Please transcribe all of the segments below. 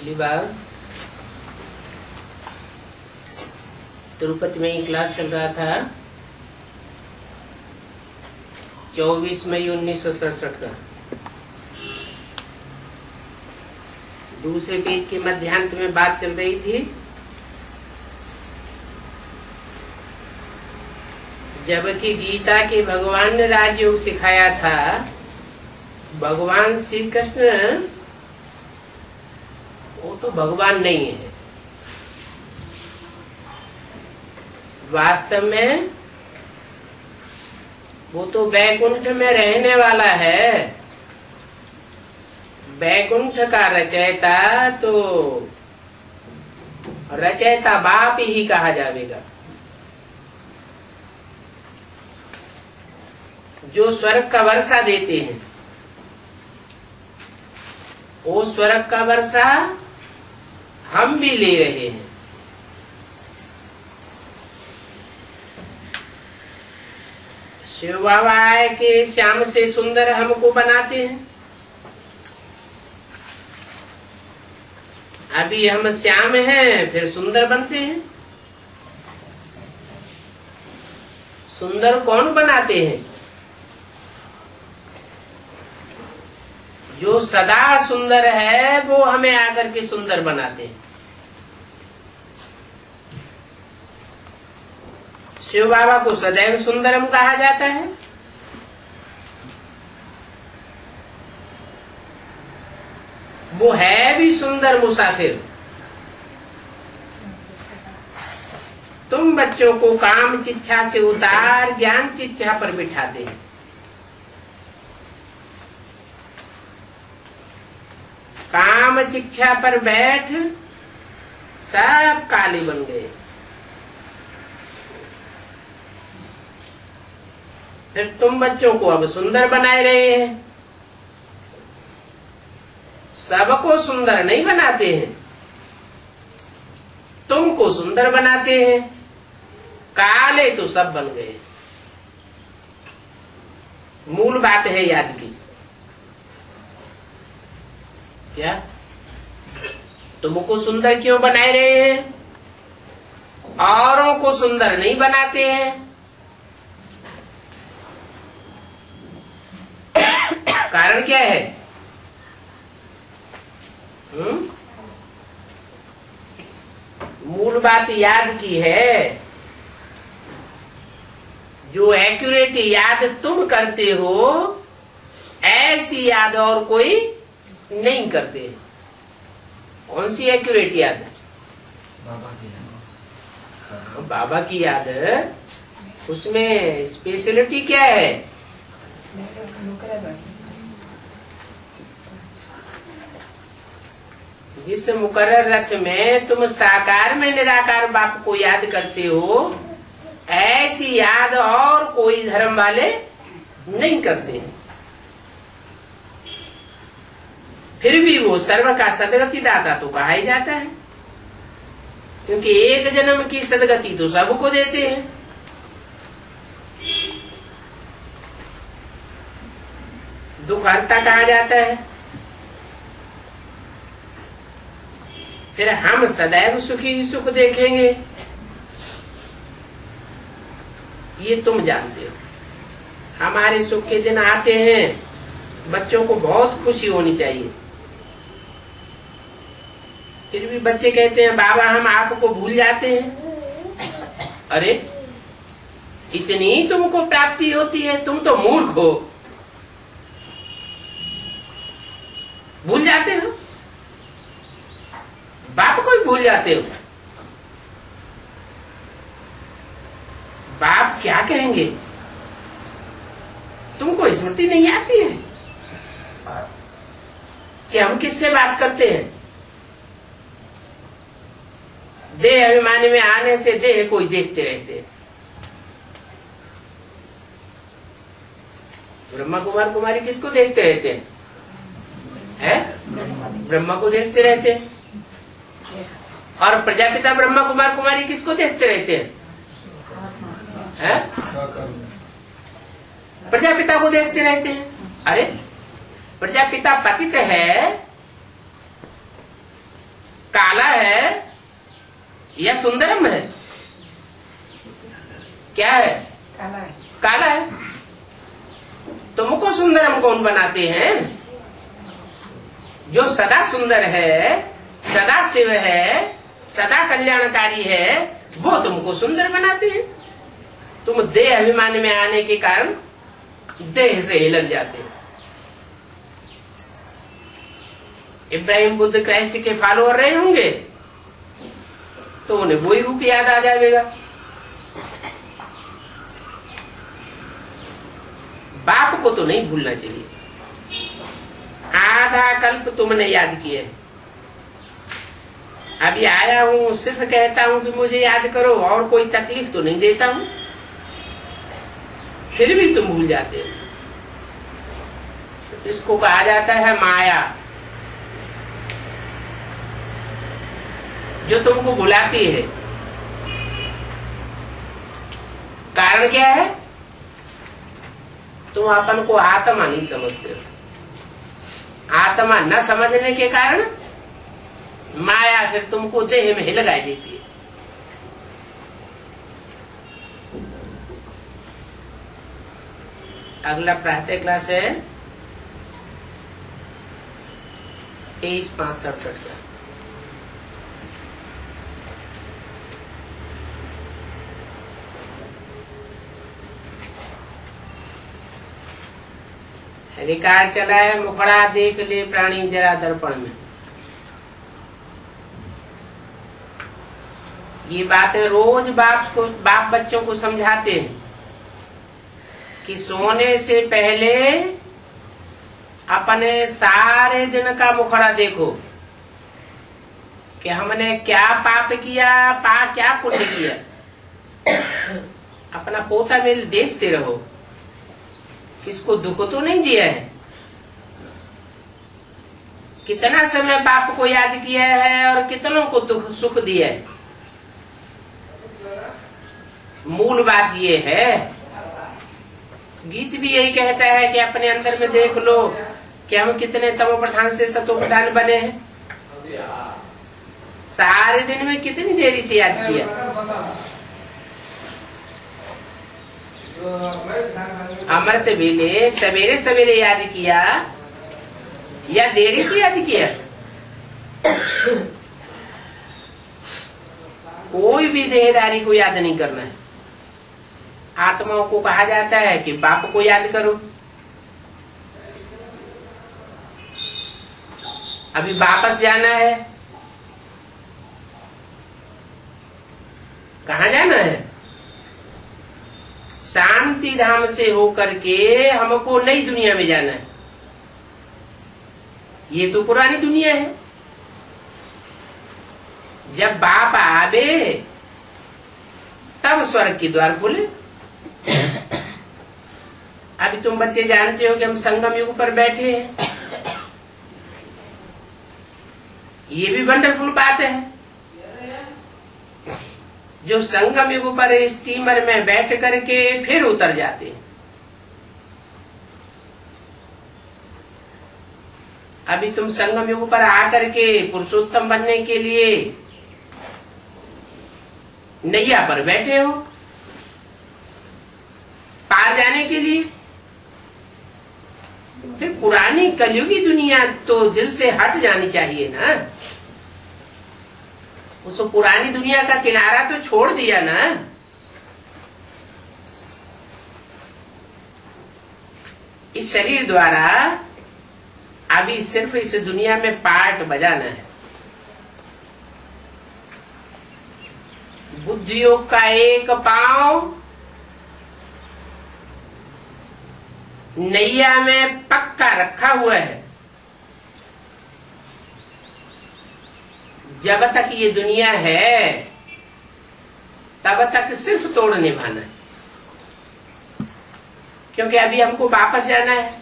पिछली बार तिरुपति में ही क्लास चल रहा था 24 मई 1967 का। दूसरे पेज के मध्यांत में बात चल रही थी जबकि गीता के भगवान ने राजयोग सिखाया था। भगवान श्री कृष्ण वो तो भगवान नहीं है, वास्तव में वो तो वैकुंठ में रहने वाला है। वैकुंठ का रचयिता तो रचयिता बाप ही कहा जाएगा। जो स्वर्ग का वर्षा देते हैं वो स्वर्ग का वर्षा हम भी ले रहे हैं। शिव बाबा आए कि श्याम से सुंदर हमको बनाते हैं। अभी हम श्याम हैं फिर सुंदर बनते हैं। सुंदर कौन बनाते हैं? जो सदा सुंदर है वो हमें आकर के सुंदर बनाते हैं। शिव बाबा को सदैव सुंदरम कहा जाता है। वो है भी सुंदर मुसाफिर। तुम बच्चों को काम चिच्छा से उतार ज्ञान चिच्छा पर बिठाते हैं। काम चिच्छा पर बैठ सब काले बन गए। फिर तुम बच्चों को अब सुंदर बनाए रहे हैं। सबको सुंदर नहीं बनाते हैं, तुमको सुंदर बनाते हैं। काले तो सब बन गए। मूल बात है याद की क्या? तुमको सुंदर क्यों बनाए रहे हैं? औरों को सुंदर नहीं बनाते हैं। कारण क्या है? मूल बात याद की है। जो एक्यूरेट याद तुम करते हो ऐसी याद और कोई नहीं करते। कौन सी एक्यूरेट याद? बाबा की याद। उसमें स्पेशलिटी क्या है? जिस मुकर्रर रथ में तुम साकार में निराकार बाप को याद करते हो ऐसी याद और कोई धर्म वाले नहीं करते हैं। फिर भी वो सर्व का सदगति दाता तो कहा ही जाता है, क्योंकि एक जन्म की सदगति तो सबको देते हैं। दुख हरता कहा जाता है। फिर हम सदैव सुखी ही सुख देखेंगे ये तुम जानते हो। हमारे सुख के दिन आते हैं, बच्चों को बहुत खुशी होनी चाहिए। फिर भी बच्चे कहते हैं बाबा हम आपको भूल जाते हैं। अरे इतनी तुमको प्राप्ति होती है, तुम तो मूर्ख हो, भूल जाते हो। बाप को ही भूल जाते हो। बाप क्या कहेंगे? तुमको स्मृति नहीं आती है कि हम किससे बात करते हैं? देह अभिमानी में आने से देह को ही देखते रहते हैं। ब्रह्मा कुमार कुमारी किसको देखते रहते हैं? ब्रह्मा को देखते रहते हैं। और प्रजापिता ब्रह्मा कुमार कुमारी किसको देखते रहते हैं? प्रजापिता को देखते रहते हैं। अरे प्रजापिता पतित है काला है या सुंदरम है? क्या है? काला है। काला है। तुमको सुंदरम कौन बनाते हैं? जो सदा सुंदर है, सदा शिव है, सदा कल्याणकारी है, वो तुमको सुंदर बनाते हैं। तुम देह अभिमान में आने के कारण देह से हिलक जाते हैं। इब्राहिम बुद्ध क्राइस्ट के फॉलोअर रहे होंगे तो उन्हें वही रूप याद आ जाएगा। बाप को तो नहीं भूलना चाहिए। आधा कल्प तुमने याद किए, अभी आया हूं सिर्फ कहता हूं कि मुझे याद करो, और कोई तकलीफ तो नहीं देता हूं, फिर भी तुम भूल जाते हो। इसको कहा जाता है माया, जो तुमको बुलाती है। कारण क्या है? तुम अपन को आत्मा नहीं समझते हो। आत्मा न समझने के कारण माया फिर तुमको देह में हिलगाई देती है। अगला प्रातः क्लास है 23/5/67 का। रिकॉर्ड चला है, मुखड़ा देख ले प्राणी जरा दर्पण में। ये बातें रोज बाप बच्चों को समझाते हैं कि सोने से पहले अपने सारे दिन का मुखड़ा देखो कि हमने क्या पाप किया, क्या पुण्य किया। अपना पोता मेल देखते रहो, किसको दुख तो नहीं दिया है, कितना समय बाप को याद किया है और कितनों को दुख सुख दिया है। मूल बात ये है, गीत भी यही कहता है कि अपने अंदर में देख लो कि हम कितने तमोप्रधान से सतोप्रधान बने हैं। सारे दिन में कितनी देरी से याद किया। अमृत वेले सवेरे सवेरे याद किया या देरी से याद किया? कोई भी देहदारी को याद नहीं करना है। आत्माओं को कहा जाता है कि बाप को याद करो। अभी वापस जाना है, कहाँ जाना है? शांति धाम से होकर के हमको नई दुनिया में जाना है। ये तो पुरानी दुनिया है। जब बाप आवे तब स्वर्ग के द्वार खुले। अभी तुम बच्चे जानते हो कि हम संगम युग पर बैठे हैं। ये भी वंडरफुल बात है। जो संगम युग पर स्टीमर में बैठ करके फिर उतर जाते हैं। अभी तुम संगम युग पर आकर के पुरुषोत्तम बनने के लिए नैया पर बैठे हो, पार जाने के लिए। फिर पुरानी कलयुगी दुनिया तो दिल से हट जानी चाहिए ना। उसको पुरानी दुनिया का किनारा तो छोड़ दिया ना। इस शरीर द्वारा अभी सिर्फ इस दुनिया में पार्ट बजाना है। बुद्धि योग का एक पांव नैया में पक्का रखा हुआ है। जब तक ये दुनिया है तब तक सिर्फ तोड़ निभाना है, क्योंकि अभी हमको वापस जाना है।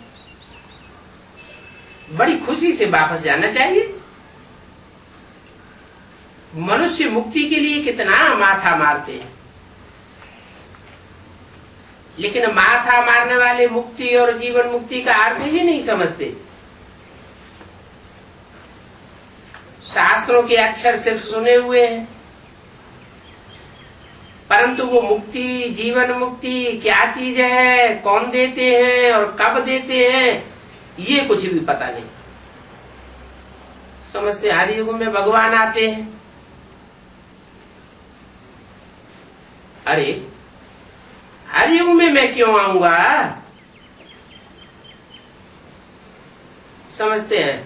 बड़ी खुशी से वापस जाना चाहिए। मनुष्य मुक्ति के लिए कितना माथा मारते हैं, लेकिन माथा मारने वाले मुक्ति और जीवन मुक्ति का अर्थ ही नहीं समझते। शास्त्रों के अक्षर सिर्फ सुने हुए हैं, परंतु वो मुक्ति, जीवन मुक्ति क्या चीज है, कौन देते हैं और कब देते हैं, ये कुछ भी पता नहीं। समझते हर युग में भगवान आते हैं। अरे हर युग में मैं क्यों आऊंगा? समझते हैं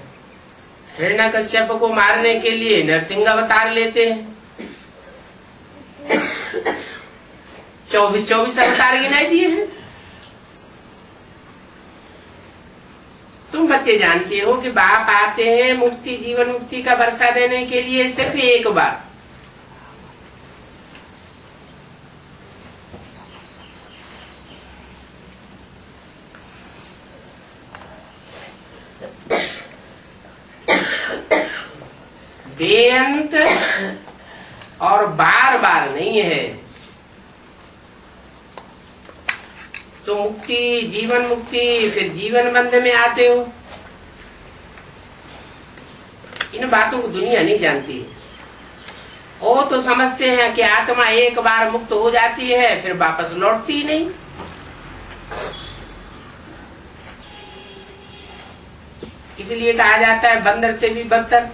हिरण्यकश्यप को मारने के लिए नरसिंह अवतार लेते हैं। 24 अवतार गिनाई दिए हैं। तुम बच्चे जानते हो कि बाप आते हैं मुक्ति, जीवन मुक्ति का वर्षा देने के लिए सिर्फ एक बार। बेअंत और बार बार नहीं है। तो मुक्ति, जीवन मुक्ति, फिर जीवन बंध में आते हो। इन बातों को दुनिया नहीं जानती। वो तो समझते हैं कि आत्मा एक बार मुक्त हो जाती है फिर वापस लौटती नहीं। इसलिए कहा जाता है बंदर से भी बदतर।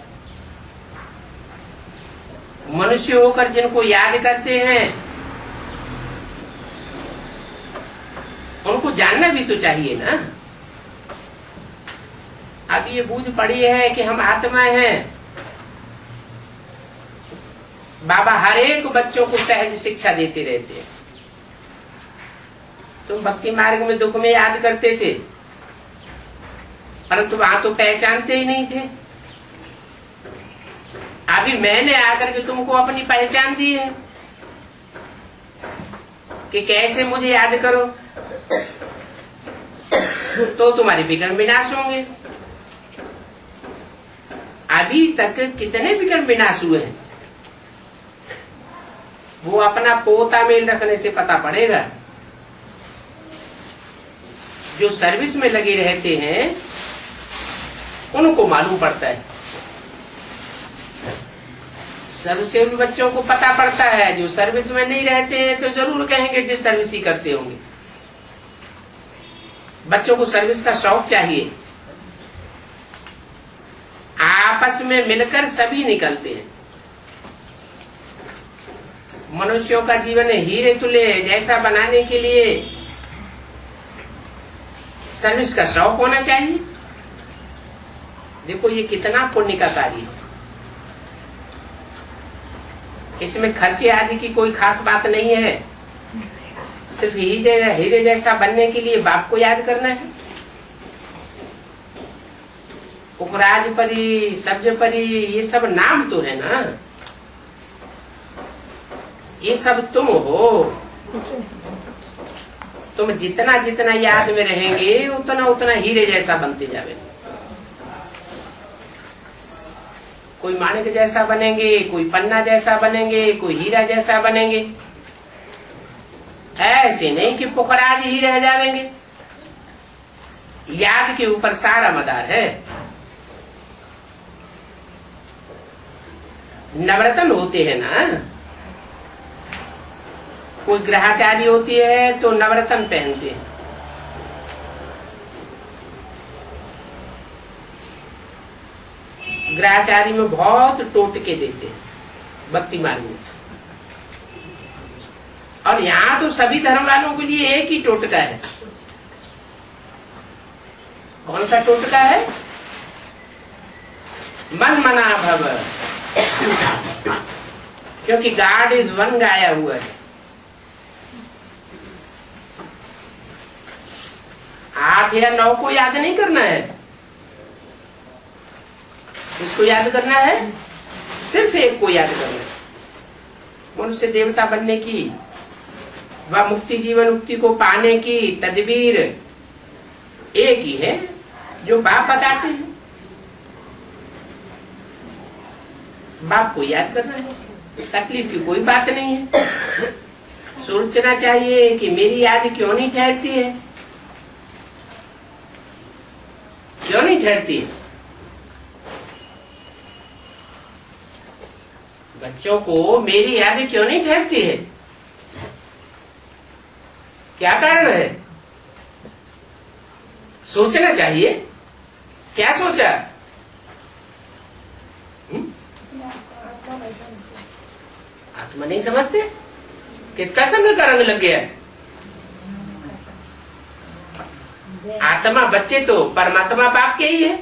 मनुष्य होकर जिनको याद करते हैं उनको जानना भी तो चाहिए ना। अब ये बूझ पड़ी है कि हम आत्मा हैं। बाबा हर एक बच्चों को सहज शिक्षा देते रहते हैं। तुम भक्ति मार्ग में दुख में याद करते थे, परंतु वहां तो पहचानते ही नहीं थे। अभी मैंने आकर के तुमको अपनी पहचान दी है कि कैसे मुझे याद करो, तो तुम्हारे विकर्म विनाश होंगे। अभी तक कितने विकर्म विनाश हुए हैं वो अपना पोता मेल रखने से पता पड़ेगा। जो सर्विस में लगे रहते हैं उनको मालूम पड़ता है। सर्विस बच्चों को पता पड़ता है। जो सर्विस में नहीं रहते हैं तो जरूर कहेंगे डिस सर्विस ही करते होंगे। बच्चों को सर्विस का शौक चाहिए। आपस में मिलकर सभी निकलते हैं। मनुष्यों का जीवन हीरे तुल्य जैसा बनाने के लिए सर्विस का शौक होना चाहिए। देखो ये कितना पुण्य का कार्य है। इसमें खर्चे आदि की कोई खास बात नहीं है। सिर्फ हीरे जैसा बनने के लिए बाप को याद करना है। उपराज परी, सब्ज परी, ये सब नाम तो है ना। ये सब तुम हो। तुम जितना जितना याद में रहेंगे उतना उतना हीरे जैसा बनते जावे। कोई माणिक जैसा बनेंगे, कोई पन्ना जैसा बनेंगे, कोई हीरा जैसा बनेंगे। ऐसे नहीं कि पुखराज ही रह जाएंगे। याद के ऊपर सारा मदार है। नवरत्न होते हैं ना। कोई ग्रहाचारी होती है तो नवरत्न पहनते हैं। ग्रहाचारी में बहुत टोटके देते हैं भक्ति मार्ग में। और यहाँ तो सभी धर्म वालों के लिए एक ही टोटका है। कौन सा टोटका है? मन मना भव। क्योंकि गॉड इज वन गाया हुआ है। 8 या 9 को याद नहीं करना है। इसको याद करना है, सिर्फ एक को याद करना है। मनुष्य देवता बनने की व मुक्ति जीवन मुक्ति को पाने की तदबीर एक ही है जो बाप बताते हैं। बाप को याद करना है। तकलीफ की कोई बात नहीं है। सोचना चाहिए कि मेरी याद क्यों नहीं ठहरती है, क्यों नहीं ठहरती है। बच्चों को मेरी याद क्यों नहीं ठहरती है? क्या कारण है? सोचना चाहिए। क्या सोचा? आत्मा नहीं समझते? किसका संग का रंग लग गया? आत्मा बच्चे तो परमात्मा बाप के ही है।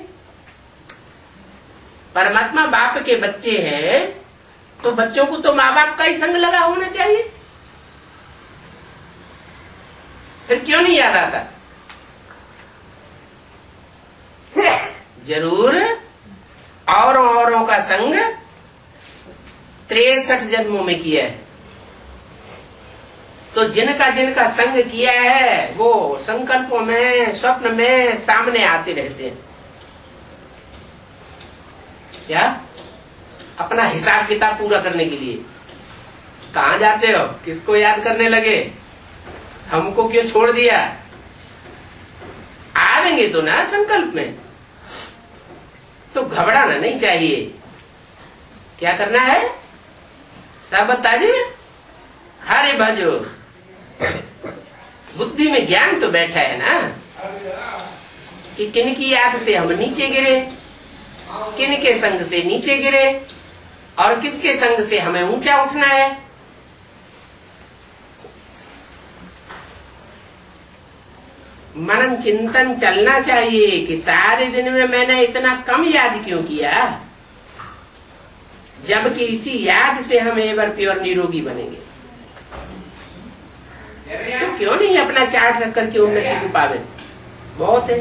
परमात्मा बाप के बच्चे हैं तो बच्चों को तो माँ बाप का ही संग लगा होना चाहिए। फिर क्यों नहीं याद आता? जरूर औरों का संग 63 जन्मों में किया है। तो जिनका संग किया है वो संकल्पों में, स्वप्न में सामने आते रहते हैं। क्या? अपना हिसाब किताब पूरा करने के लिए। कहाँ जाते हो? किसको याद करने लगे? हमको क्यों छोड़ दिया? आवेंगे तो ना संकल्प में, तो घबराना नहीं चाहिए। क्या करना है? सब ताजे हरे भजो। बुद्धि में ज्ञान तो बैठा है ना कि किन की याद से हम नीचे गिरे, किन के संग से नीचे गिरे और किसके संग से हमें ऊंचा उठना है। मनन चिंतन चलना चाहिए कि सारे दिन में मैंने इतना कम याद क्यों किया, जबकि इसी याद से हम एवर प्योर निरोगी बनेंगे। तो क्यों नहीं अपना चार्ट रख करके उन्नति को पावे? बहुत है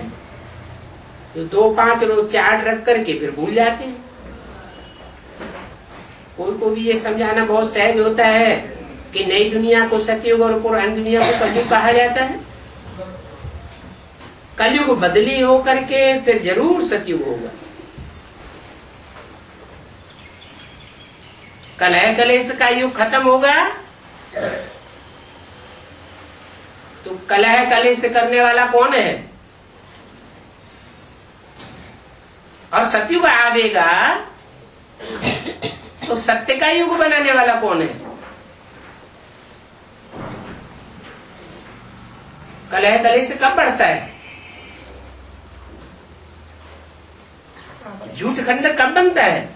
तो 2-5 रोज चार्ट रख करके फिर भूल जाते हैं। कोई को भी ये समझाना बहुत सहज होता है कि नई दुनिया को सतयुग और पुरानी दुनिया को कलयुग कहा जाता है। कलयुग बदली हो करके फिर जरूर सतयुग होगा। कलह कलेश का युग खत्म होगा तो कलह कलेश करने वाला कौन है? और सतयुग आवेगा तो सत्य का युग बनाने वाला कौन है? कलह कलेश कब बढ़ता है? झूठ खंड कब बनता है?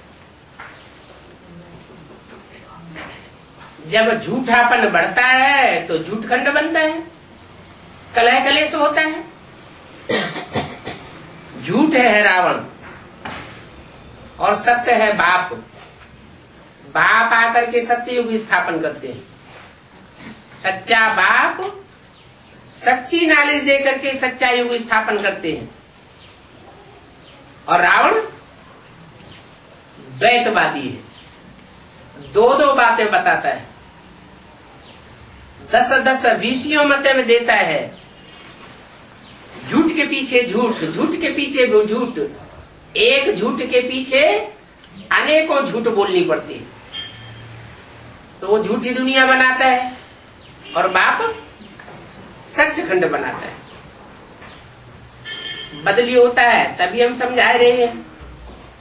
जब झूठापन बढ़ता है तो झूठ खंड बनता है, कलह कलेश होता है। झूठ है रावण और सत्य है बाप। बाप आकर के सत्य युग स्थापन करते हैं। सच्चा बाप सच्ची नॉलेज दे करके सच्चा युग स्थापन करते हैं। और रावण द्वैतवादी है, 2 बातें बताता है, 10 विषयों मत में देता है। झूठ के पीछे झूठ, झूठ के पीछे वो झूठ, एक झूठ के पीछे अनेकों झूठ बोलनी पड़ती है। तो वो झूठी दुनिया बनाता है और बाप सच खंड बनाता है। बदली होता है तभी हम समझा रहे हैं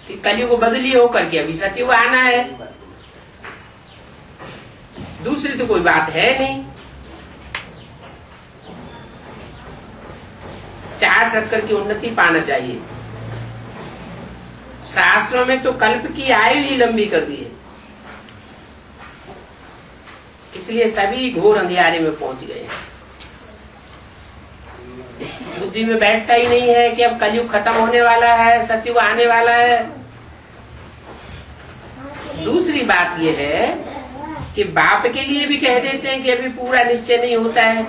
कि कलयुग बदली होकर के अभी सतयुग आना है। दूसरी तो कोई बात है नहीं। चार्ट रख करके उन्नति पाना चाहिए। शास्त्रों में तो कल्प की आयु ही लंबी कर दी है, इसलिए सभी घोर अंधियारे में पहुंच गए। बुद्धि में बैठता ही नहीं है कि अब कलयुग खत्म होने वाला है, सतयुग आने वाला है। दूसरी बात यह है कि बाप के लिए भी कह देते हैं कि अभी पूरा निश्चय नहीं होता है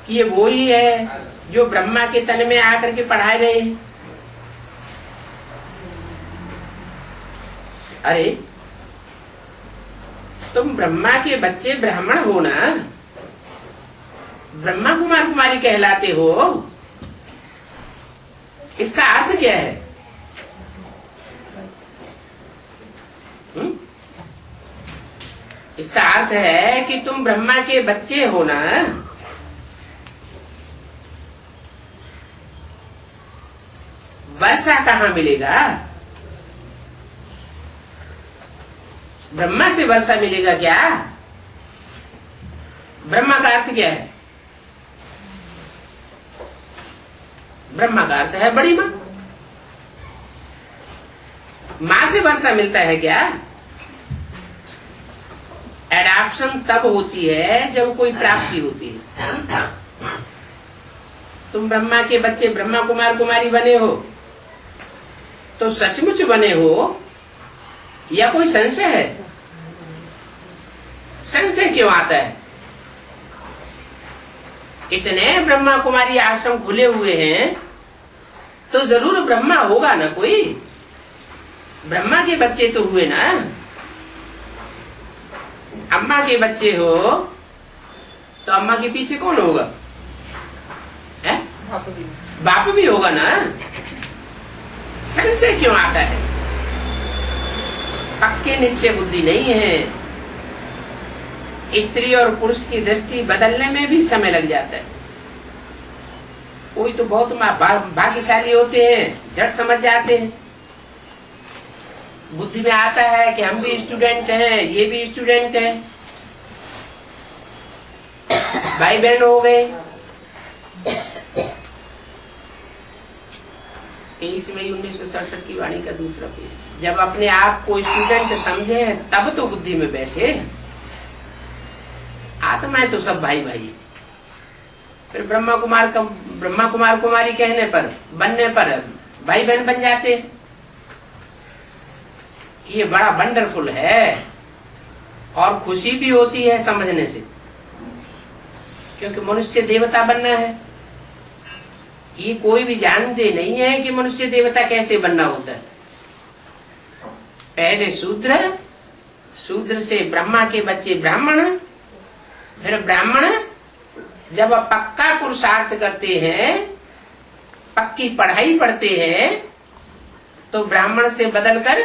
कि ये वो ही है जो ब्रह्मा के तन में आकर के पढ़ाए रहे। अरे तुम ब्रह्मा के बच्चे ब्राह्मण हो ना, ब्रह्मा कुमार कुमारी कहलाते हो। इसका अर्थ क्या है? इसका अर्थ है कि तुम ब्रह्मा के बच्चे हो ना। वर्षा कहाँ मिलेगा? ब्रह्मा से वर्षा मिलेगा क्या? ब्रह्मा का अर्थ क्या है? ब्रह्मा का अर्थ है बड़ी माँ। माँ से वर्षा मिलता है क्या? एडाप्शन तब होती है जब कोई प्राप्ति होती है। तुम ब्रह्मा के बच्चे ब्रह्मा कुमार कुमारी बने हो तो सचमुच बने हो या कोई संशय है? संशय क्यों आता है? इतने ब्रह्मा कुमारी आश्रम खुले हुए हैं तो जरूर ब्रह्मा होगा ना कोई। ब्रह्मा के बच्चे तो हुए ना। अम्मा के बच्चे हो तो अम्मा के पीछे कौन होगा? है? बाप भी होगा ना। संशय क्यों आता है? पक्के निश्चय बुद्धि नहीं है। स्त्री और पुरुष की दृष्टि बदलने में भी समय लग जाता है। कोई तो बहुत भाग्यशाली होते हैं, झट समझ जाते हैं। बुद्धि में आता है कि हम भी स्टूडेंट हैं, ये भी स्टूडेंट है, भाई बहन हो गए। 23 मई 1967 की वाणी का दूसरा पेज। जब अपने आप को स्टूडेंट समझे तब तो बुद्धि में बैठे। आत्माएं तो सब भाई भाई। फिर ब्रह्मा कुमार कुमारी कहने पर बनने पर भाई बहन बन जाते। ये बड़ा वंडरफुल है और खुशी भी होती है समझने से, क्योंकि मनुष्य देवता बनना है। ये कोई भी जानते नहीं है कि मनुष्य देवता कैसे बनना होता है। पहले शूद्र से ब्रह्मा के बच्चे ब्राह्मण, फिर ब्राह्मण जब पक्का पुरुषार्थ करते हैं, पक्की पढ़ाई पढ़ते हैं, तो ब्राह्मण से बदलकर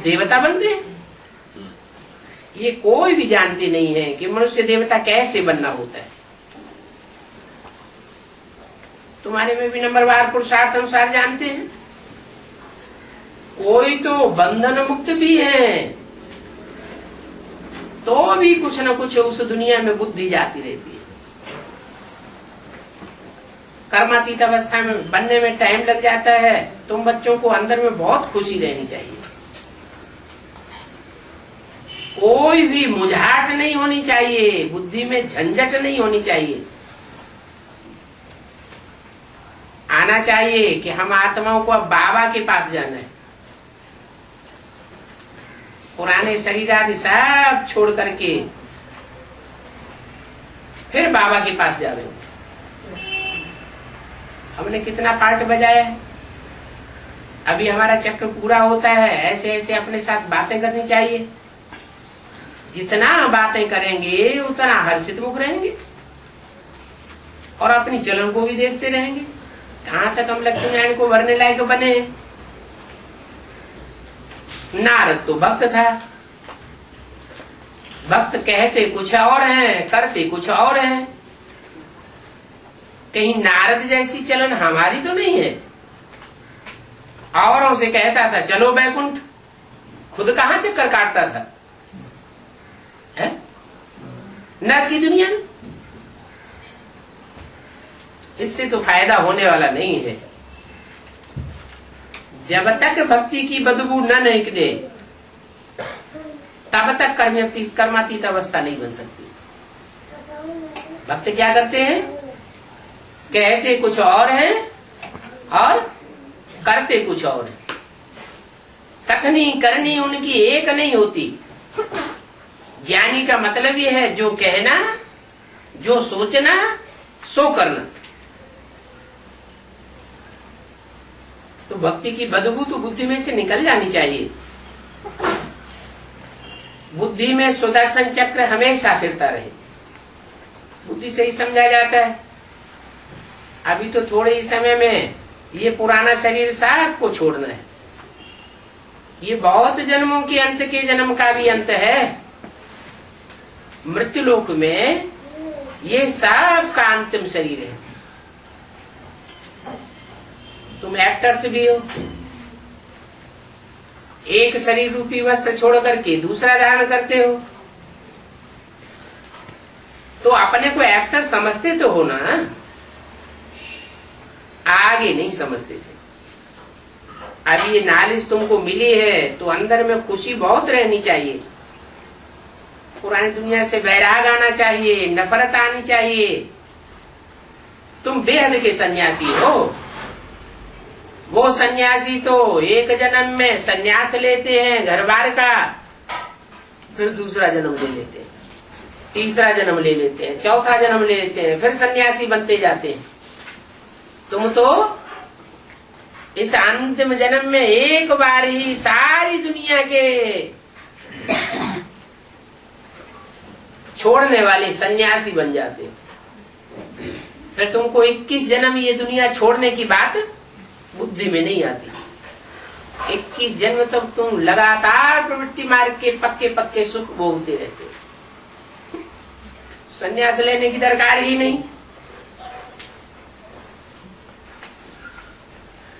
देवता बनते हैं। ये कोई भी जानते नहीं है कि मनुष्य देवता कैसे बनना होता है। तुम्हारे में भी नंबरवार पुरुषार्थ अनुसार जानते हैं। कोई तो बंधन मुक्त भी है, तो भी कुछ न कुछ उस दुनिया में बुद्धि जाती रहती है। कर्मातीत अवस्था में बनने में टाइम लग जाता है। तुम बच्चों को अंदर में बहुत खुशी रहनी चाहिए। कोई भी मुझाट नहीं होनी चाहिए, बुद्धि में झंझट नहीं होनी चाहिए। आना चाहिए कि हम आत्माओं को अब बाबा के पास जाना है। पुराने शरीर आदि सब छोड़ करके फिर बाबा के पास जावेंगे। हमने कितना पार्ट बजाया है, अभी हमारा चक्र पूरा होता है। ऐसे ऐसे अपने साथ बातें करनी चाहिए। जितना बातें करेंगे उतना हर्षित मुख रहेंगे और अपनी चलन को भी देखते रहेंगे। कहाँ तक हम लक्ष्मी नारायण को भरने लायक बने। नारद तो भक्त था। भक्त कहते कुछ और हैं, करते कुछ और हैं। कहीं नारद जैसी चलन हमारी तो नहीं है। औरों से कहता था चलो बैकुंठ, खुद कहाँ चक्कर काटता था है? नर्क की दुनिया में। इससे तो फायदा होने वाला नहीं है। जब तक भक्ति की बदबू न निकले तब तक कर्मातीत अवस्था नहीं बन सकती। भक्त क्या करते हैं? कहते कुछ और है और करते कुछ और है। कथनी करनी उनकी एक नहीं होती। ज्ञानी का मतलब यह है जो कहना, जो सोचना, सो करना। तो भक्ति की बदबू तो बुद्धि में से निकल जानी चाहिए। बुद्धि में सुदर्शन चक्र हमेशा फिरता रहे। बुद्धि से ही समझा जाता है। अभी तो थोड़े ही समय में ये पुराना शरीर सबको छोड़ना है। ये बहुत जन्मों के अंत के जन्म का भी अंत है। मृत्युलोक में ये सब का अंतिम शरीर है। तुम एक्टर्स भी हो, एक शरीर रूपी वस्त्र छोड़ करके दूसरा धारण करते हो। तो अपने को एक्टर समझते तो हो ना, आगे नहीं समझते थे। अभी ये नॉलेज तुमको मिली है तो अंदर में खुशी बहुत रहनी चाहिए। पुरानी दुनिया से वैराग आना चाहिए, नफरत आनी चाहिए। तुम बेहद के सन्यासी हो। वो सन्यासी तो एक जन्म में सन्यास लेते हैं घर बार का, फिर दूसरा जन्म ले लेते हैं, तीसरा जन्म ले लेते हैं, चौथा जन्म ले लेते हैं, फिर सन्यासी बनते जाते हैं। तुम तो इस अंतिम जन्म में एक बार ही सारी दुनिया के छोड़ने वाले सन्यासी बन जाते हो। फिर तुमको 21 जन्म ये दुनिया छोड़ने की बात बुद्धि में नहीं आती। 21 जन्म तक तुम लगातार प्रवृत्ति मार्ग के पक्के पक्के सुख भोगते रहते हो। संन्यास लेने की दरकार ही नहीं।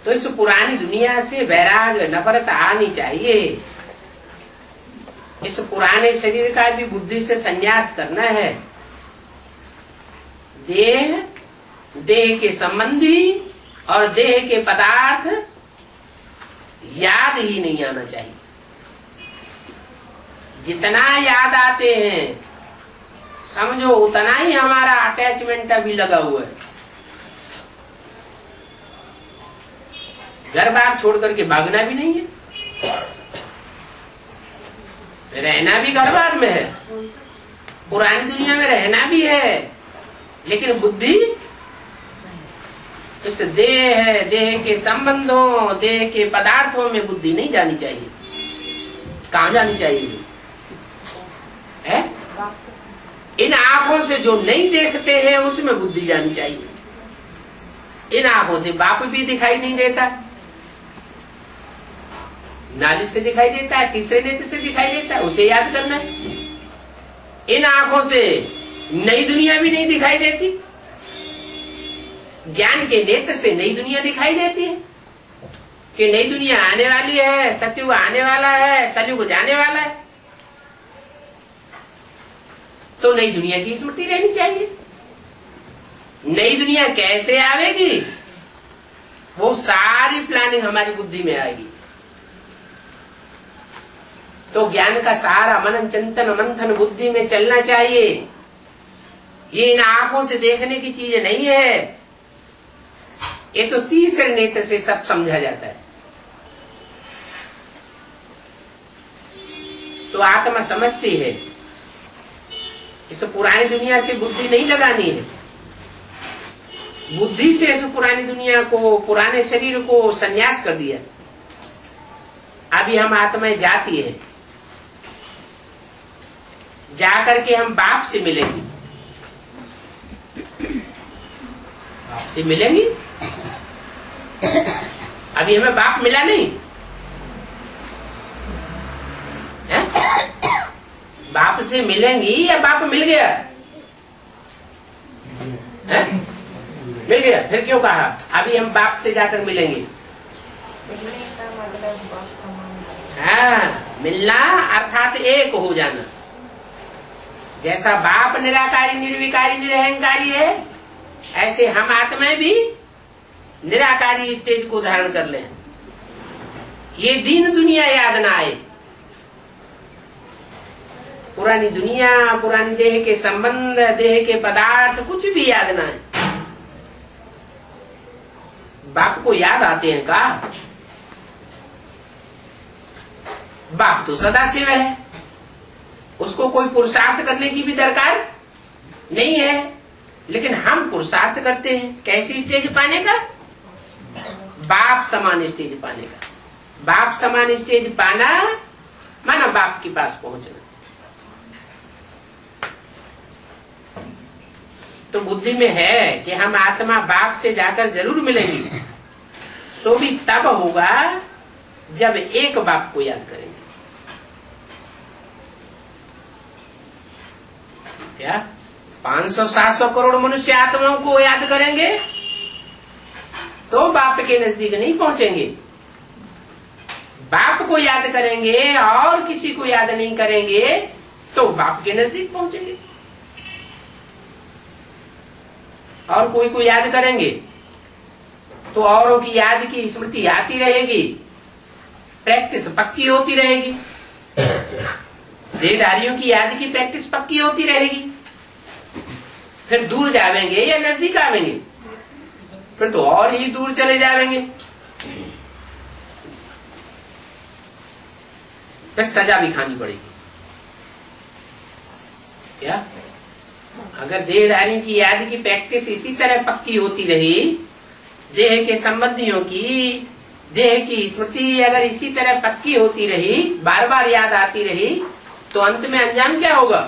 तो इस पुरानी दुनिया से वैराग नफरत आनी चाहिए। इस पुराने शरीर का भी बुद्धि से संन्यास करना है। देह के संबंधी और देह के पदार्थ याद ही नहीं आना चाहिए। जितना याद आते हैं समझो उतना ही हमारा अटैचमेंट अभी लगा हुआ है। घर बार छोड़ करके भागना भी नहीं है, रहना भी घर बार में है, पुरानी दुनिया में रहना भी है, लेकिन बुद्धि इस देह है, देह के संबंधों, देह के पदार्थों में बुद्धि नहीं जानी चाहिए। कहाँ जानी चाहिए है? इन आंखों से जो नहीं देखते हैं उसमें बुद्धि जानी चाहिए। इन आंखों से बाप भी दिखाई नहीं देता, नाली से दिखाई देता है, तीसरे नेत्र से दिखाई देता है, उसे याद करना है। इन आंखों से नई दुनिया भी नहीं दिखाई देती, ज्ञान के नेत्र से नई दुनिया दिखाई देती है कि नई दुनिया आने वाली है, सतयुग आने वाला है, कलयुग जाने वाला है। तो नई दुनिया की स्मृति रहनी चाहिए। नई दुनिया कैसे आवेगी, वो सारी प्लानिंग हमारी बुद्धि में आएगी। तो ज्ञान का सारा मनन चिंतन मंथन बुद्धि में चलना चाहिए। ये इन आंखों से देखने की चीज नहीं है, ये तो तीसरे नेत्र से सब समझा जाता है। तो आत्मा समझती है। इस पुरानी दुनिया से बुद्धि नहीं लगानी है। बुद्धि से इस पुरानी दुनिया को, पुराने शरीर को संन्यास कर दिया। अभी हम आत्माएं जाती है, जाकर के हम बाप से मिलेंगे। बाप से मिलेंगी। अभी हमें बाप मिला नहीं है? बाप से मिलेंगी या बाप मिल गया है? मिल गया। फिर क्यों कहा अभी हम बाप से जाकर मिलेंगे? हाँ, मिलना अर्थात एक हो जाना। जैसा बाप निराकारी निर्विकारी निरहंकारी है, ऐसे हम आत्माएं भी निराकारी स्टेज को धारण कर लें। ये दीन दुनिया याद ना आए। पुरानी दुनिया, पुरानी देह के संबंध, देह के पदार्थ कुछ भी याद ना आए। बाप को याद आते हैं का? बाप तो सदाशिव है, उसको कोई पुरुषार्थ करने की भी दरकार नहीं है। लेकिन हम पुरुषार्थ करते हैं कैसी स्टेज पाने का? बाप समान स्टेज पाने का। बाप समान स्टेज पाना माना बाप के पास पहुंचना। तो बुद्धि में है कि हम आत्मा बाप से जाकर जरूर मिलेंगी। सो भी तब होगा जब एक बाप को याद करेंगे। क्या 500-700 करोड़ मनुष्य आत्माओं को याद करेंगे तो बाप के नजदीक नहीं पहुंचेंगे। बाप को याद करेंगे और किसी को याद नहीं करेंगे तो बाप के नजदीक पहुंचेंगे। और कोई को याद करेंगे तो औरों की याद की स्मृति आती रहेगी, प्रैक्टिस पक्की होती रहेगी। देहधारियों की याद की प्रैक्टिस पक्की होती रहेगी। फिर दूर जावेंगे या नजदीक आवेंगे, फिर तो और ही दूर चले जावेंगे। फिर सजा भी खानी पड़ेगी। क्या अगर देहधारियों की याद की प्रैक्टिस इसी तरह पक्की होती रही, देह के संबंधियों की, देह की स्मृति अगर इसी तरह पक्की होती रही, बार बार याद आती रही, तो अंत में अंजाम क्या होगा?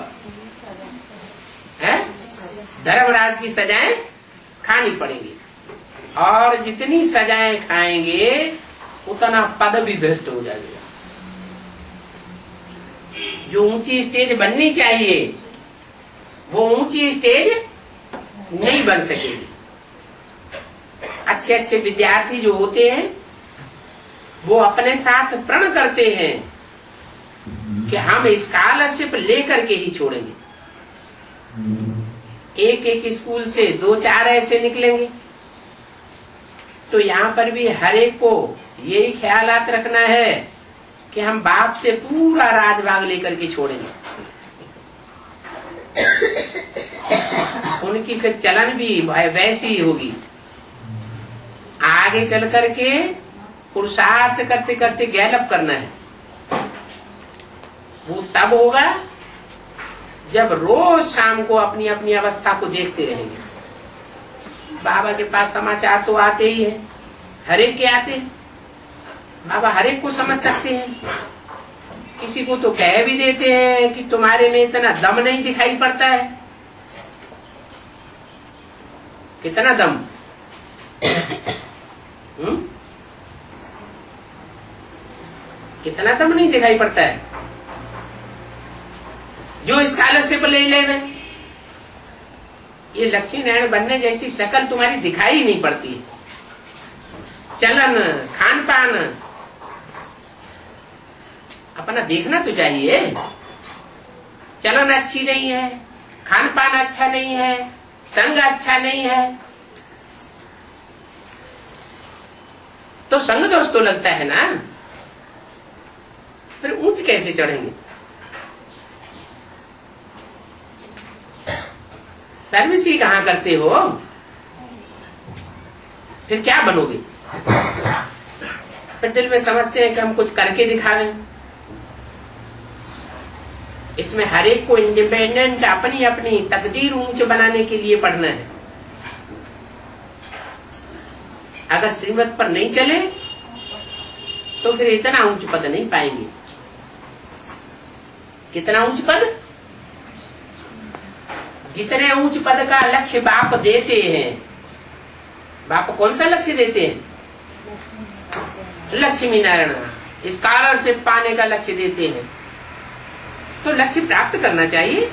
है धर्मराज की सजाएं खानी पड़ेंगी। और जितनी सजाएं खाएंगे उतना पद भी भ्रष्ट हो जाएगा। जो ऊंची स्टेज बननी चाहिए वो ऊंची स्टेज नहीं बन सकेगी। अच्छे अच्छे विद्यार्थी जो होते हैं वो अपने साथ प्रण करते हैं कि हम स्कॉलरशिप लेकर के ही छोड़ेंगे। एक एक स्कूल से 2-4 ऐसे निकलेंगे। तो यहाँ पर भी हर एक को यही ख्यालात रखना है कि हम बाप से पूरा राजभाग लेकर के छोड़ेंगे। उनकी फिर चलन भी वैसी ही होगी। आगे चल करके पुरुषार्थ करते करते गैलप करना है। वो तब होगा जब रोज शाम को अपनी अपनी अवस्था को देखते रहेंगे। बाबा के पास समाचार तो आते ही है, हर एक के आते हैं। बाबा हर एक को समझ सकते हैं। किसी को तो कह भी देते हैं कि तुम्हारे में इतना दम नहीं दिखाई पड़ता है। कितना दम? कितना दम नहीं दिखाई पड़ता है। जो स्कॉलरशिप ले लेना, ये लक्ष्मी नारायण बनने जैसी शक्ल तुम्हारी दिखाई नहीं पड़ती। चलन, खान पान अपना देखना तो चाहिए। चलन अच्छी नहीं है, खान पान अच्छा नहीं है, संग अच्छा नहीं है, तो संग दोष तो लगता है ना। फिर ऊंच कैसे चढ़ेंगे? सर्विस ही कहां करते हो, फिर क्या बनोगे? फिर दिल में समझते हैं कि हम कुछ करके दिखावें। इसमें हर एक को इंडिपेंडेंट अपनी अपनी तकदीर ऊंच बनाने के लिए पढ़ना है। अगर श्रीमत पर नहीं चले तो फिर इतना ऊंच पद नहीं पाएंगे। कितना ऊंच पद? जितने ऊंच पद का लक्ष्य बाप देते हैं। बाप कौन सा लक्ष्य देते हैं? लक्ष्मी नारायण स्कॉलरशिप पाने का लक्ष्य देते हैं। तो लक्ष्य प्राप्त करना चाहिए।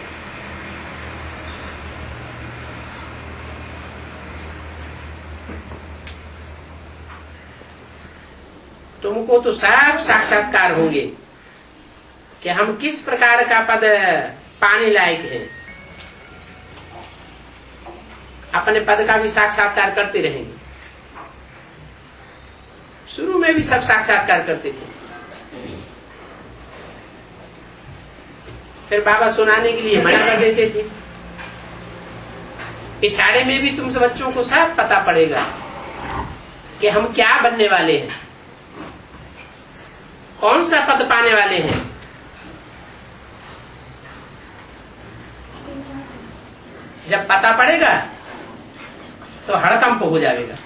तुमको तो सब साक्षात्कार होंगे कि हम किस प्रकार का पद पाने लायक हैं। अपने पद का भी साक्षात्कार करते रहेंगे। शुरू में भी सब साक्षात्कार करते थे, फिर बाबा सुनाने के लिए मना कर देते थे। पिछाड़े में भी तुम सब बच्चों को सब पता पड़ेगा कि हम क्या बनने वाले हैं, कौन सा पद पाने वाले हैं। जब पता पड़ेगा तो हड़कंप हो जाएगा।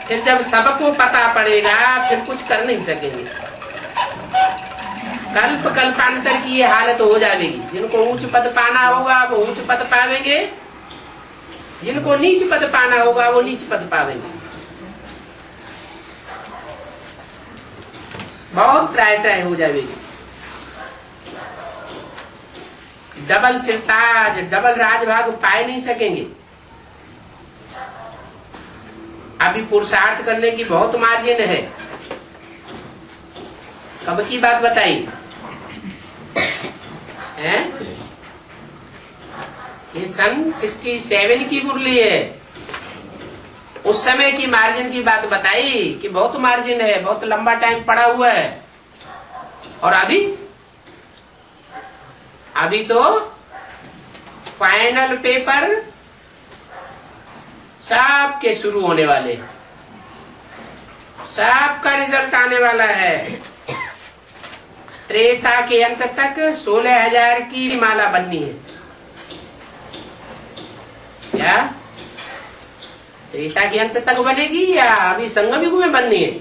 फिर जब सबको पता पड़ेगा फिर कुछ कर नहीं सकेंगे। कल्प कल्पांतर की ये हालत हो जाएगी। जिनको ऊंच पद पाना होगा वो ऊंच पद पावेंगे, जिनको नीच पद पाना होगा वो नीच पद पावेंगे। बहुत त्राय त्राय हो जाएगी। डबल सिरताज, डबल राजभाग पाए नहीं सकेंगे। अभी पुरुषार्थ करने की बहुत मार्जिन है। कब की बात बताई है? ये सन 67 की मुरली है। उस समय की मार्जिन की बात बताई कि बहुत मार्जिन है, बहुत लंबा टाइम पड़ा हुआ है। और अभी तो फाइनल पेपर सबके शुरू होने वाले, सबका रिजल्ट आने वाला है। त्रेता के अंत तक 16,000 की माला बननी है। क्या त्रेता के अंत तक बनेगी या अभी संगम युग में बननी है?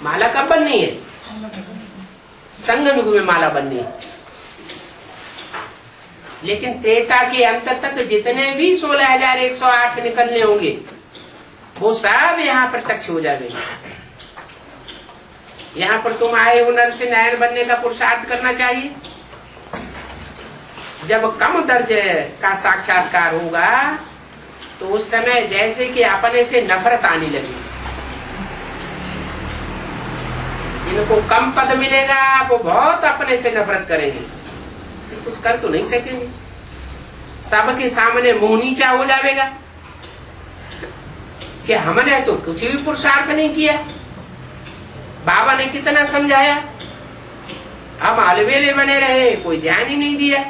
माला कब बननी है? संगम युग में माला बननी है। लेकिन त्रेता के अंत तक जितने भी 16,108 निकलने होंगे वो सब यहाँ प्रत्यक्ष हो जाएंगे। यहाँ पर तुम आए हो नर से नारायण बनने का पुरुषार्थ करना चाहिए। जब कम दर्जे का साक्षात्कार होगा तो उस समय जैसे कि अपने से नफरत आने लगी। जिनको कम पद मिलेगा वो बहुत अपने से नफरत करेंगे, कुछ कर तो नहीं सकेंगे। सबके सामने मुंह नीचा हो जाएगा कि हमने तो कुछ भी पुरुषार्थ नहीं किया। बाबा ने कितना समझाया, हम अलवेले बने रहे, कोई ध्यान ही नहीं दिया।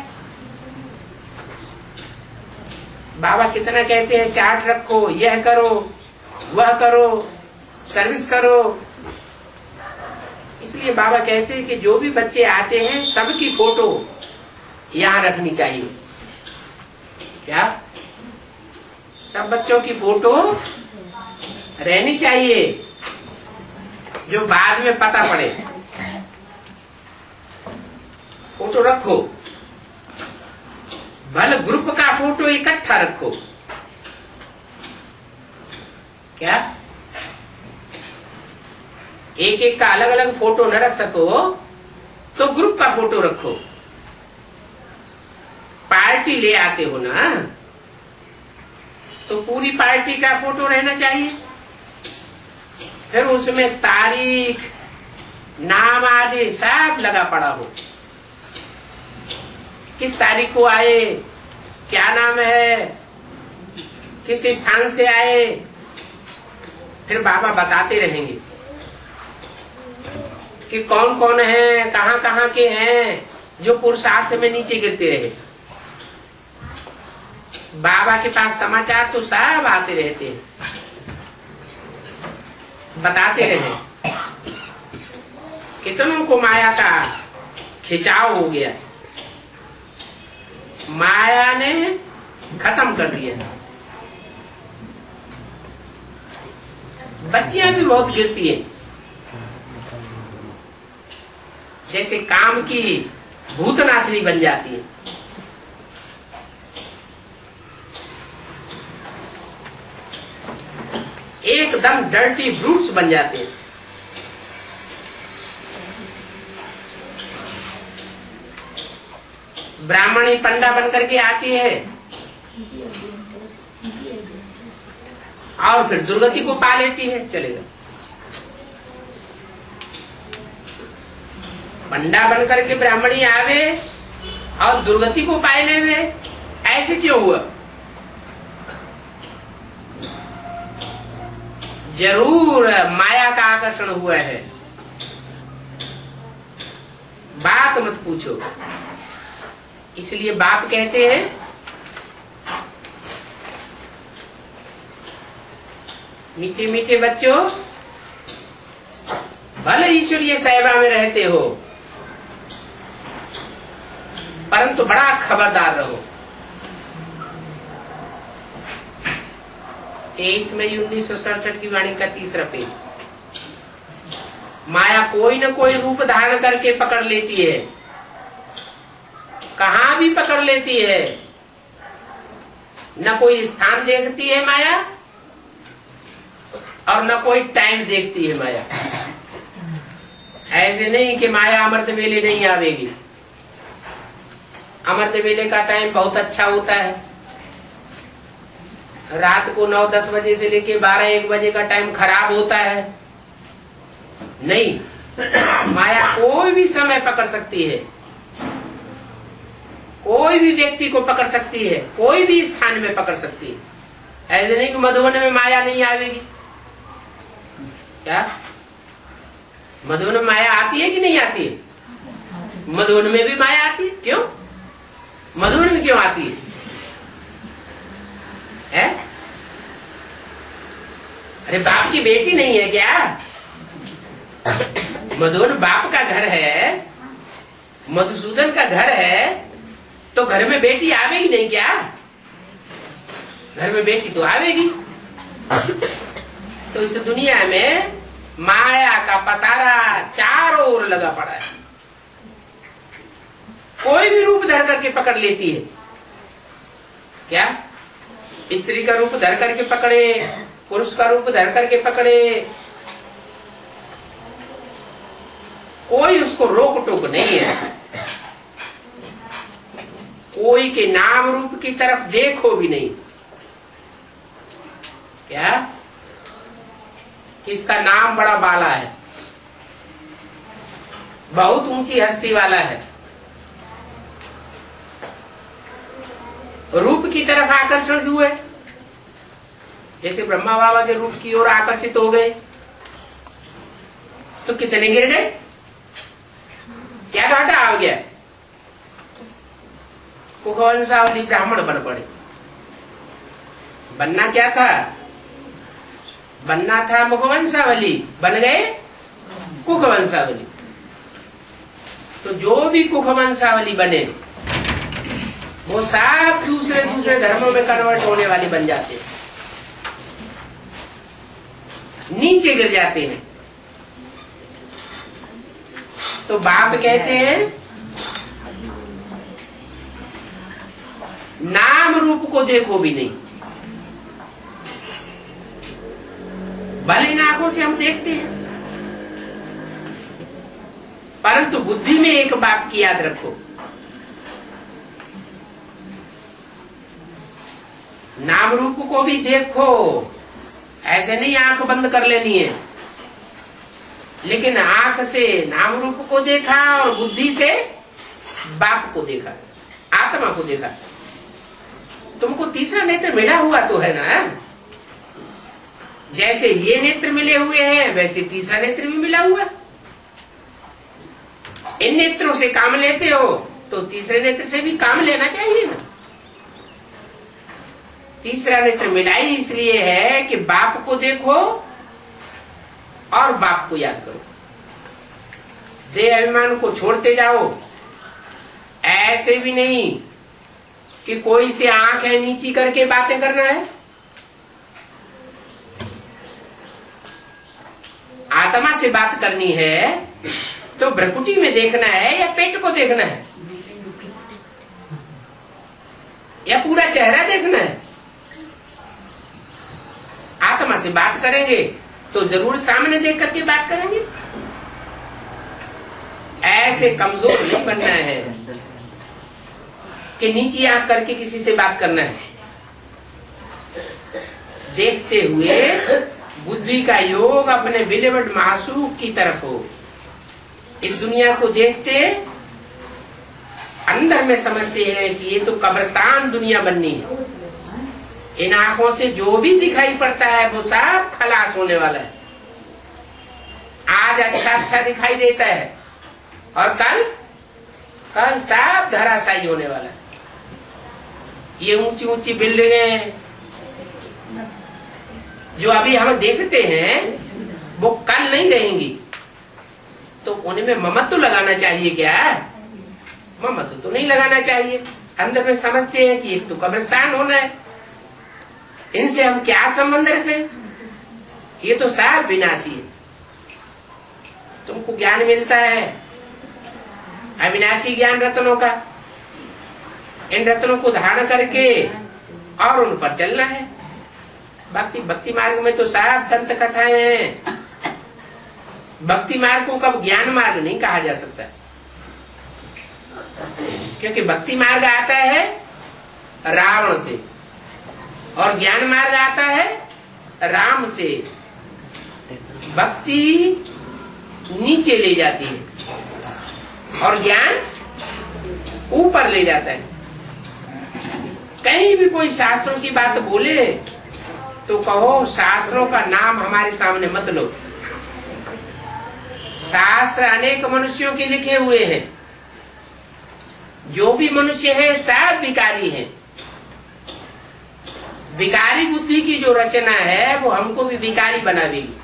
बाबा कितना कहते हैं चार्ट रखो, यह करो, वह करो, सर्विस करो। इसलिए बाबा कहते हैं कि जो भी बच्चे आते हैं सबकी फोटो यहाँ रखनी चाहिए। क्या सब बच्चों की फोटो रहनी चाहिए, जो बाद में पता पड़े। फोटो रखो, भले ग्रुप का फोटो इकट्ठा रखो। क्या एक एक का अलग अलग फोटो न रख सको तो ग्रुप का फोटो रखो। पार्टी ले आते हो ना तो पूरी पार्टी का फोटो रहना चाहिए। फिर उसमें तारीख, नाम आदि सब लगा पड़ा हो। किस तारीख को आए, क्या नाम है, किस स्थान से आए। फिर बाबा बताते रहेंगे कि कौन कौन है, कहाँ कहाँ के हैं जो पुरुषार्थ में नीचे गिरते रहे। बाबा के पास समाचार तो सब आते रहते हैं, बताते रहे कितनों को माया का खिंचाव हो गया, माया ने खत्म कर दिया। बच्चियां भी बहुत गिरती है, जैसे काम की भूतनाथनी बन जाती है। एकदम डर्टी ब्रूट्स बन जाते हैं। ब्राह्मणी पंडा बन करके आती है और फिर दुर्गति को पा लेती है। चलेगा, पंडा बन करके ब्राह्मणी आवे और दुर्गति को पाए लेवे, ऐसे क्यों हुआ? जरूर माया का आकर्षण हुआ है। बात मत पूछो। इसलिए बाप कहते हैं मीठे मीठे बच्चों, भले ईश्वरीय सेवा में रहते हो परंतु बड़ा खबरदार रहो। 23 मई 1967 की वाणी का 3रा पेज। माया कोई न कोई रूप धारण करके पकड़ लेती है, कहाँ भी पकड़ लेती है। न कोई स्थान देखती है माया और न कोई टाइम देखती है माया। ऐसे नहीं कि माया अमृत वेले नहीं आवेगी। अमृत वेले का टाइम बहुत अच्छा होता है। रात को 9-10 बजे से लेके 12-1 बजे का टाइम खराब होता है। नहीं, माया कोई भी समय पकड़ सकती है, कोई भी व्यक्ति को पकड़ सकती है, कोई भी स्थान में पकड़ सकती है। ऐसे नहीं कि मधुबन में माया नहीं आवेगी। क्या मधुबन में माया आती है कि नहीं आती है? मधुबन में भी माया आती है। क्यों? मधुबन में क्यों आती है? अरे बाप की बेटी नहीं है क्या? मधुबन बाप का घर है, मधुसूदन का घर है, तो घर में बेटी आवेगी नहीं क्या? घर में बेटी तो आवेगी। तो इस दुनिया में माया का पसारा चारों ओर लगा पड़ा है। कोई भी रूप धर करके पकड़ लेती है। क्या? स्त्री का रूप धर करके पकड़े, पुरुष का रूप धर करके पकड़े, कोई उसको रोक टोक नहीं है। कोई के नाम रूप की तरफ देखो भी नहीं। क्या? इसका नाम बड़ा बाला है, बहुत ऊंची हस्ती वाला है, रूप की तरफ आकर्षण हुए। जैसे ब्रह्मा बाबा के रूप की ओर आकर्षित हो गए तो कितने गिर गए? क्या घाटा आ गया? कुखवंशावली ब्राह्मण बन पड़े। बनना क्या था? बनना था मुखवंशावली, बन गए कुखवंशावली। तो जो भी कुखवंशावली बने वो सब दूसरे दूसरे धर्मों में कन्वर्ट होने वाली बन जाते हैं, नीचे गिर जाते हैं। तो बाप कहते हैं नाम रूप को देखो भी नहीं। भले इन आंखों से हम देखते हैं, परंतु बुद्धि में एक बात की याद रखो, नाम रूप को भी देखो। ऐसे नहीं आंख बंद कर लेनी है, लेकिन आंख से नाम रूप को देखा और बुद्धि से बाप को देखा, आत्मा को देखा। तुमको तीसरा नेत्र मिला हुआ तो है ना? जैसे ये नेत्र मिले हुए हैं वैसे तीसरा नेत्र भी मिला हुआ। इन नेत्रों से काम लेते हो तो तीसरे नेत्र से भी काम लेना चाहिए ना। तीसरा नेत्र मिलाई इसलिए है कि बाप को देखो और बाप को याद करो। देह अभिमान को छोड़ते जाओ। ऐसे भी नहीं कि कोई से आंखें नीची करके बातें करना है। आत्मा से बात करनी है तो भ्रकुटी में देखना है या पेट को देखना है या पूरा चेहरा देखना है? आत्मा से बात करेंगे तो जरूर सामने देख करके बात करेंगे। ऐसे कमजोर नहीं बनना है कि नीची आंख करके किसी से बात करना है। देखते हुए बुद्धि का योग अपने बिलेवड मासूक की तरफ हो। इस दुनिया को देखते अंदर में समझते हैं कि ये तो कब्रिस्तान दुनिया बननी है। इन आंखों से जो भी दिखाई पड़ता है वो सब खलास होने वाला है। आज अच्छा अच्छा दिखाई देता है और कल सब धराशायी होने वाला है। ये ऊंची ऊंची बिल्डिंगें जो अभी हम देखते हैं वो कल नहीं रहेंगी, तो उनमें ममत्व लगाना चाहिए क्या? ममत्व तो नहीं लगाना चाहिए। अंदर में समझते हैं कि एक तो कब्रिस्तान होना है, इनसे हम क्या संबंध रखें? ये तो सब विनाशी है। तुमको ज्ञान मिलता है अविनाशी ज्ञान रत्नों का। इन रत्नों को धारण करके और उन पर चलना है। भक्ति मार्ग में तो साफ दंत कथाएं हैं। भक्ति मार्ग को कब ज्ञान मार्ग नहीं कहा जा सकता, क्योंकि भक्ति मार्ग आता है रावण से और ज्ञान मार्ग आता है राम से। भक्ति नीचे ले जाती है और ज्ञान ऊपर ले जाता है। कहीं भी कोई शास्त्रों की बात बोले तो कहो शास्त्रों का नाम हमारे सामने मत लो। शास्त्र अनेक मनुष्यों के लिखे हुए हैं। जो भी मनुष्य है सब विकारी है। विकारी बुद्धि की जो रचना है वो हमको भी विकारी बनावेगी।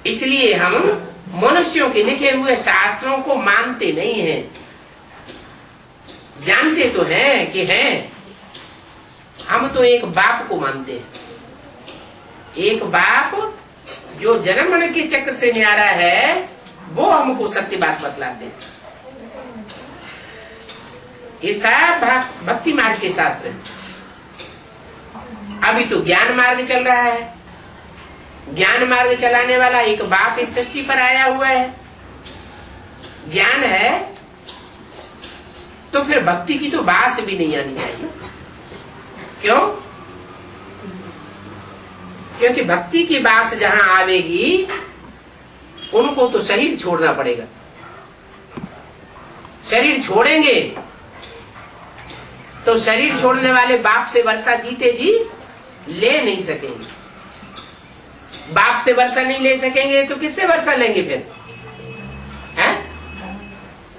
इसलिए हम मनुष्यों के लिखे हुए शास्त्रों को मानते नहीं हैं। जानते तो हैं कि हैं, हम तो एक बाप को मानते हैं। एक बाप जो जन्म मरण के चक्र से न्यारा है वो हमको सत्य बात बतलाते हैं। ये सब भक्ति मार्ग के शास्त्र है। अभी तो ज्ञान मार्ग चल रहा है। ज्ञान मार्ग चलाने वाला एक बाप इस सृष्टि पर आया हुआ है। ज्ञान है तो फिर भक्ति की तो बात भी नहीं आनी चाहिए। क्यों? क्योंकि भक्ति की बात जहां आवेगी उनको तो शरीर छोड़ना पड़ेगा। शरीर छोड़ेंगे तो शरीर छोड़ने वाले बाप से वर्षा जीते जी ले नहीं सकेंगे। बाप से वर्षा नहीं ले सकेंगे तो किससे वर्षा लेंगे फिर? हैं?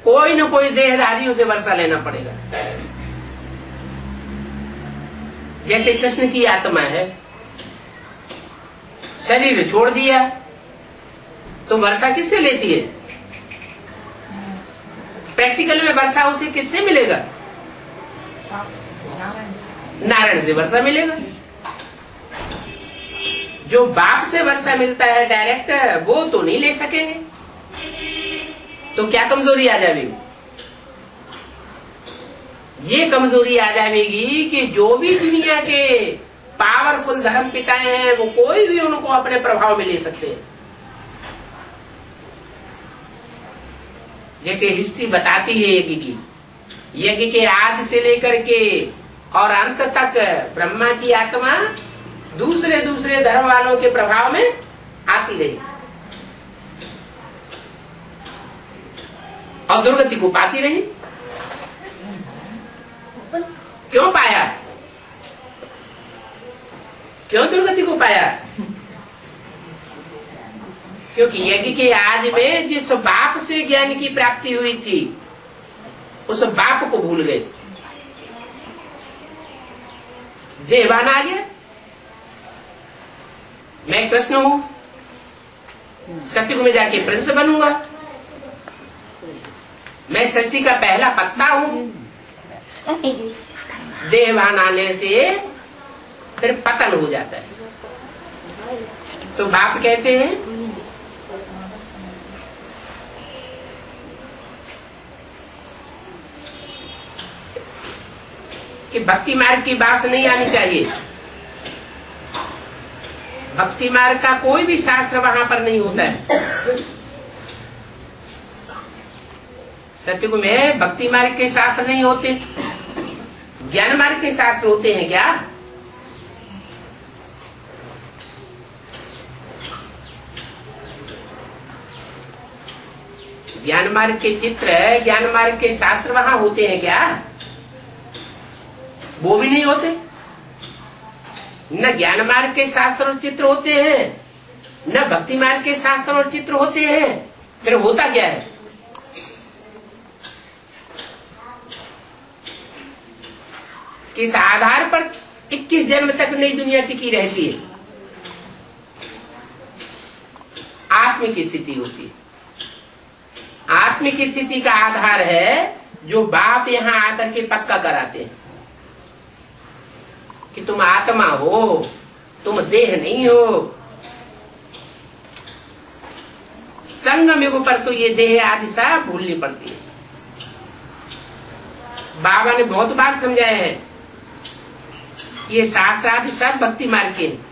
कोई न कोई देहधारियों से वर्षा लेना पड़ेगा। जैसे कृष्ण की आत्मा है, शरीर छोड़ दिया तो वर्षा किससे लेती है? प्रैक्टिकल में वर्षा उसे किससे मिलेगा? नारायण से वर्षा मिलेगा। जो बाप से वर्षा मिलता है डायरेक्ट वो तो नहीं ले सकेंगे। तो क्या कमजोरी आ जाएगी? ये कमजोरी आ जाएगी कि जो भी दुनिया के पावरफुल धर्म पिताएं हैं वो कोई भी उनको अपने प्रभाव में ले सकते हैं। जैसे हिस्ट्री बताती है यज्ञ की, यज्ञ के आदि से लेकर के और अंत तक ब्रह्मा की आत्मा दूसरे दूसरे धर्म वालों के प्रभाव में आती रही और दुर्गति को पाती रही। क्यों पाया? क्यों दुर्गति को पाया? क्योंकि यज्ञ के आदि में जिस बाप से ज्ञान की प्राप्ति हुई थी उस बाप को भूल गए। देवान आ गया, मैं कृष्ण हूं, सत्ययुग में जाके प्रिंस बनूंगा, मैं सृष्टि का पहला पत्ता हूं। देवान आने से फिर पतन हो जाता है। तो बाप कहते हैं कि भक्ति मार्ग की बात नहीं आनी चाहिए। भक्ति मार्ग का कोई भी शास्त्र वहां पर नहीं होता है। सत्युग में भक्ति मार्ग के शास्त्र नहीं होते, ज्ञान मार्ग के शास्त्र होते हैं क्या? ज्ञान मार्ग के चित्र, ज्ञान मार्ग के शास्त्र वहां होते हैं क्या? वो भी नहीं होते। न ज्ञान मार्ग के शास्त्र और चित्र होते हैं, न भक्ति मार्ग के शास्त्र और चित्र होते हैं। फिर होता क्या है? किस आधार पर 21 जन्म तक नई दुनिया टिकी रहती है? आत्मिक स्थिति होती है। आत्मिक स्थिति का आधार है जो बाप यहाँ आकर के पक्का कराते हैं कि तुम आत्मा हो, तुम देह नहीं हो। संगम युग पर तो ये देह आदि सब भूलनी पड़ती है। बाबा ने बहुत बार समझाया है ये शास्त्रादि सब भक्ति मार्ग के हैं।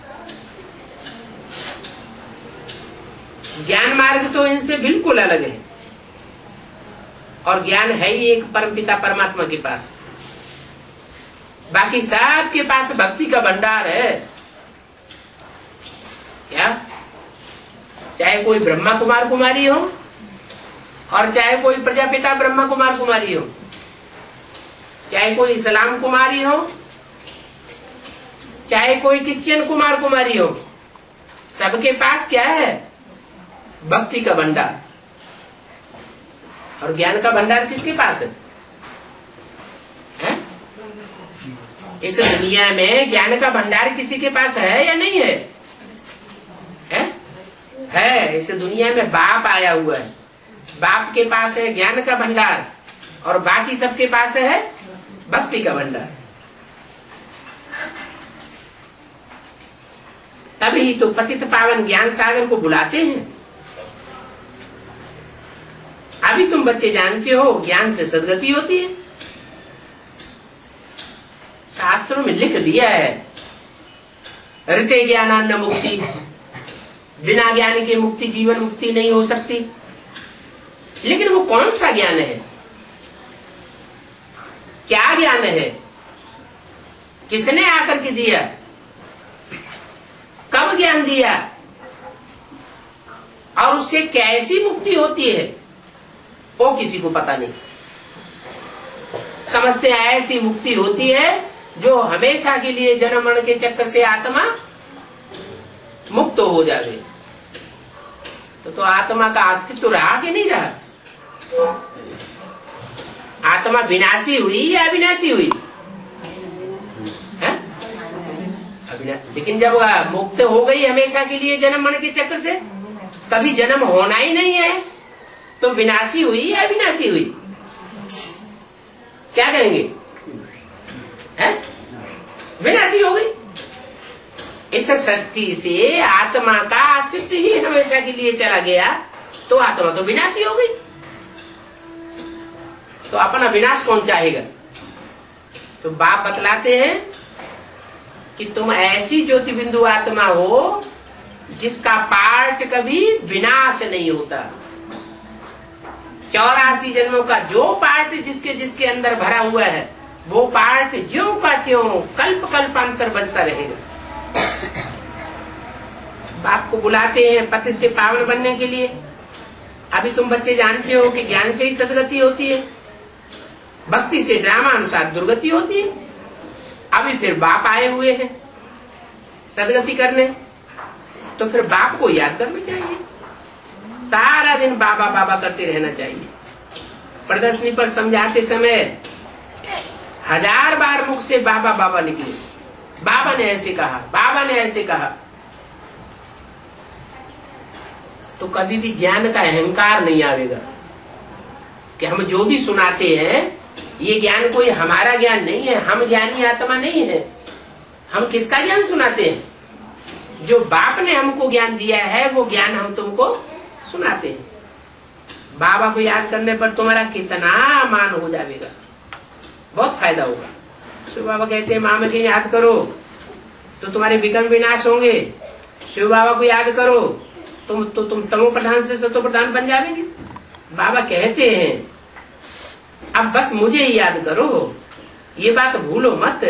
ज्ञान मार्ग तो इनसे बिल्कुल अलग है, और ज्ञान है ही एक परमपिता परमात्मा के पास। बाकी सबके पास भक्ति का भंडार है। क्या? चाहे कोई ब्रह्मा कुमार कुमारी हो, और चाहे कोई प्रजापिता ब्रह्मा कुमार कुमारी हो, चाहे कोई इस्लाम कुमारी हो, चाहे कोई क्रिश्चियन कुमार कुमारी हो, सबके पास क्या है? भक्ति का भंडार। और ज्ञान का भंडार किसके पास है? इस दुनिया में ज्ञान का भंडार किसी के पास है या नहीं है? है। इस दुनिया में बाप आया हुआ है, बाप के पास है ज्ञान का भंडार, और बाकी सबके पास है भक्ति का भंडार। तभी तो पतित पावन ज्ञान सागर को बुलाते हैं। अभी तुम बच्चे जानते हो ज्ञान से सद्गति होती है। शास्त्रों में लिख दिया है, ऋते ज्ञानान्न मुक्ति, बिना ज्ञान के मुक्ति जीवन मुक्ति नहीं हो सकती। लेकिन वो कौन सा ज्ञान है? क्या ज्ञान है? किसने आकर के दिया? कब ज्ञान दिया? और उससे कैसी मुक्ति होती है वो किसी को पता नहीं। समझते हैं ऐसी मुक्ति होती है जो हमेशा के लिए जन्म मरण के चक्कर से आत्मा मुक्त हो जाए। तो आत्मा का अस्तित्व रहा कि नहीं रहा? आत्मा विनाशी हुई या अविनाशी हुई? लेकिन जब मुक्त हो गई हमेशा के लिए जन्म मरण के चक्कर से, कभी जन्म होना ही नहीं है, तो विनाशी हुई या अविनाशी हुई? क्या कहेंगे? विनाशी हो गई। इस सृष्टि से आत्मा का अस्तित्व ही हमेशा के लिए चला गया, तो आत्मा तो विनाशी हो गई। तो अपना विनाश कौन चाहेगा? तो बाप बतलाते हैं कि तुम ऐसी ज्योति बिंदु आत्मा हो जिसका पार्ट कभी विनाश नहीं होता। 84 जन्मों का जो पार्ट जिसके जिसके अंदर भरा हुआ है, वो पार्ट ज्यों का त्यों कल्प कल्पांतर बजता रहेगा। बाप को बुलाते हैं पति से पावन बनने के लिए। अभी तुम बच्चे जानते हो कि ज्ञान से ही सदगति होती है, भक्ति से ड्रामा अनुसार दुर्गति होती है। अभी फिर बाप आए हुए हैं सदगति करने, तो फिर बाप को याद करना चाहिए। सारा दिन बाबा बाबा करते रहना चाहिए। प्रदर्शनी पर समझाते समय 1000 बार मुख से बाबा बाबा निकले, बाबा ने ऐसे कहा, बाबा ने ऐसे कहा। तो कभी भी ज्ञान का अहंकार नहीं आवेगा कि हम जो भी सुनाते हैं ये ज्ञान कोई हमारा ज्ञान नहीं है, हम ज्ञानी आत्मा नहीं है। हम किसका ज्ञान सुनाते हैं? जो बाप ने हमको ज्ञान दिया है वो ज्ञान हम तुमको सुनाते हैं। बाबा को याद करने पर तुम्हारा कितना मान हो जाएगा, बहुत फायदा होगा। शिव बाबा कहते हैं मामा के याद करो तो तुम्हारे विघ्न विनाश होंगे। शिव बाबा को याद करो तुम तमो प्रधान से सतो प्रधान बन जाओगे। बाबा कहते हैं अब बस मुझे ही याद करो, ये बात भूलो मत।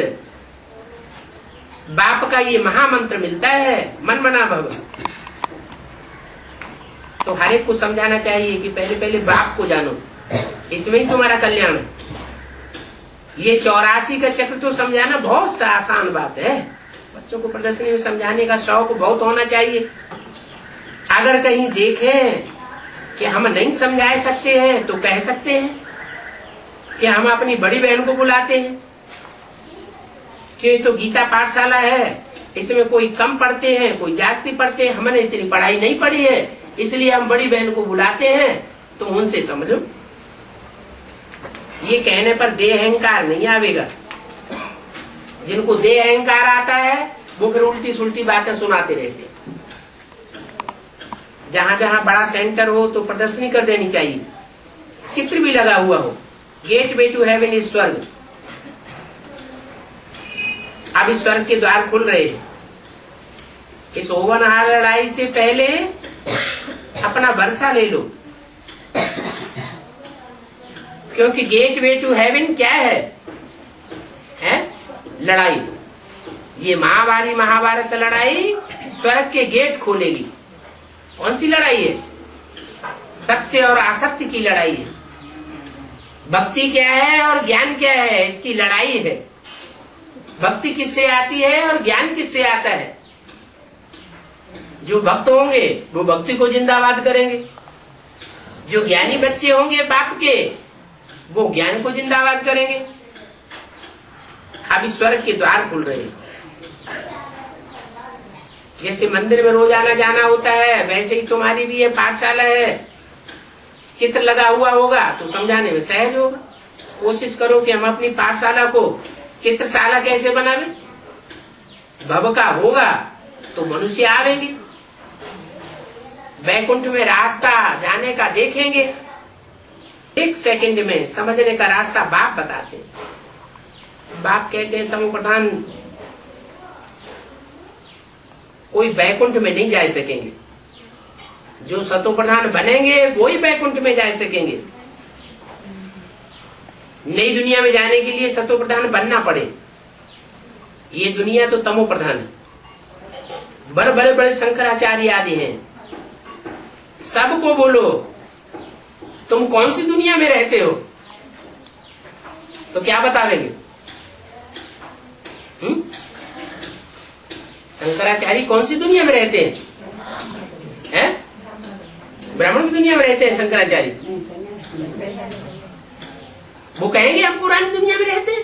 बाप का ये महामंत्र मिलता है, मन मना भव। तो हर एक को समझाना चाहिए कि पहले पहले बाप को जानो, इसमें ही तुम्हारा कल्याण है। ये 84 का चक्र तो समझाना बहुत सा आसान बात है। बच्चों को प्रदर्शनी में समझाने का शौक बहुत होना चाहिए। अगर कहीं देखें कि हम नहीं समझा सकते हैं तो कह सकते हैं कि हम अपनी बड़ी बहन को बुलाते हैं कि तो गीता पाठशाला है, इसमें कोई कम पढ़ते हैं कोई जास्ती पढ़ते हैं, हमने इतनी पढ़ाई नहीं पढ़ी है इसलिए हम बड़ी बहन को बुलाते हैं, तो उनसे समझो। ये कहने पर देह अहंकार नहीं आवेगा। जिनको देह अहंकार आता है वो फिर उल्टी सुल्टी बातें सुनाते रहते हैं। जहां जहां बड़ा सेंटर हो तो प्रदर्शनी कर देनी चाहिए, चित्र भी लगा हुआ हो, gateway to heaven is स्वर्ग। अभी स्वर्ग के द्वार खुल रहे हैं। इस होवनहार लड़ाई से पहले अपना भरोसा ले लो, क्योंकि गेट वे टू हेवन क्या है? लड़ाई। ये महाभारत लड़ाई स्वर्ग के गेट खोलेगी। कौन सी लड़ाई है? सत्य और असत्य की लड़ाई है। भक्ति क्या है और ज्ञान क्या है, इसकी लड़ाई है। भक्ति किससे आती है और ज्ञान किससे आता है? जो भक्त होंगे वो भक्ति को जिंदाबाद करेंगे, जो ज्ञानी बच्चे होंगे बाप के वो ज्ञान को जिंदाबाद करेंगे। अभी स्वर्ग के द्वार खुल रहे हैं। जैसे मंदिर में रोजाना जाना होता है, वैसे ही तुम्हारी भी ये पाठशाला है। चित्र लगा हुआ होगा तो समझाने में सहज होगा। कोशिश करो कि हम अपनी पाठशाला को चित्रशाला कैसे बनावे। भव का होगा तो मनुष्य आवेंगे, वैकुंठ में रास्ता जाने का देखेंगे। 1 सेकंड में समझने का रास्ता बाप बताते हैं। बाप कहते हैं तमो प्रधान कोई वैकुंठ में नहीं जा सकेंगे, जो सतो प्रधान बनेंगे वो ही वैकुंठ में जा सकेंगे। नई दुनिया में जाने के लिए सतो प्रधान बनना पड़े। ये दुनिया तो तमो प्रधान है। बड़े बड़े शंकराचार्य आदि हैं। सबको बोलो तुम कौन सी दुनिया में रहते हो, तो क्या बतावेंगे? शंकराचार्य कौन सी दुनिया में रहते हैं? ब्राह्मण की दुनिया में रहते हैं शंकराचार्य। वो कहेंगे हम पुरानी दुनिया में रहते हैं,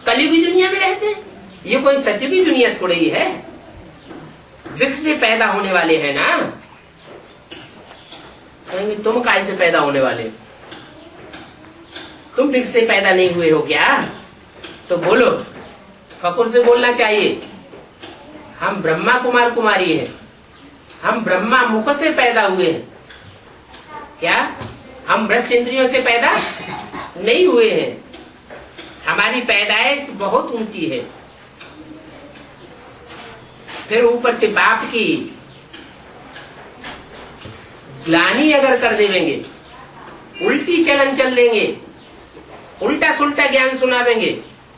कलयुगी दुनिया में रहते हैं। ये कोई सत्य की दुनिया थोड़ी ही है। वृक्ष से पैदा होने वाले हैं ना। कहेंगे तुम काय से पैदा होने वाले? तुम वृक्ष से पैदा नहीं हुए हो क्या? तो बोलो, फकुर से बोलना चाहिए हम ब्रह्मा कुमार कुमारी हैं, हम ब्रह्मा मुख से पैदा हुए हैं। क्या हम भ्रष्ट इंद्रियों से पैदा नहीं हुए हैं? हमारी पैदाइश बहुत ऊंची है। फिर ऊपर से बाप की ग्लानि अगर कर देंगे, उल्टी चलन चल देंगे, उल्टा सुल्टा ज्ञान सुनावेंगे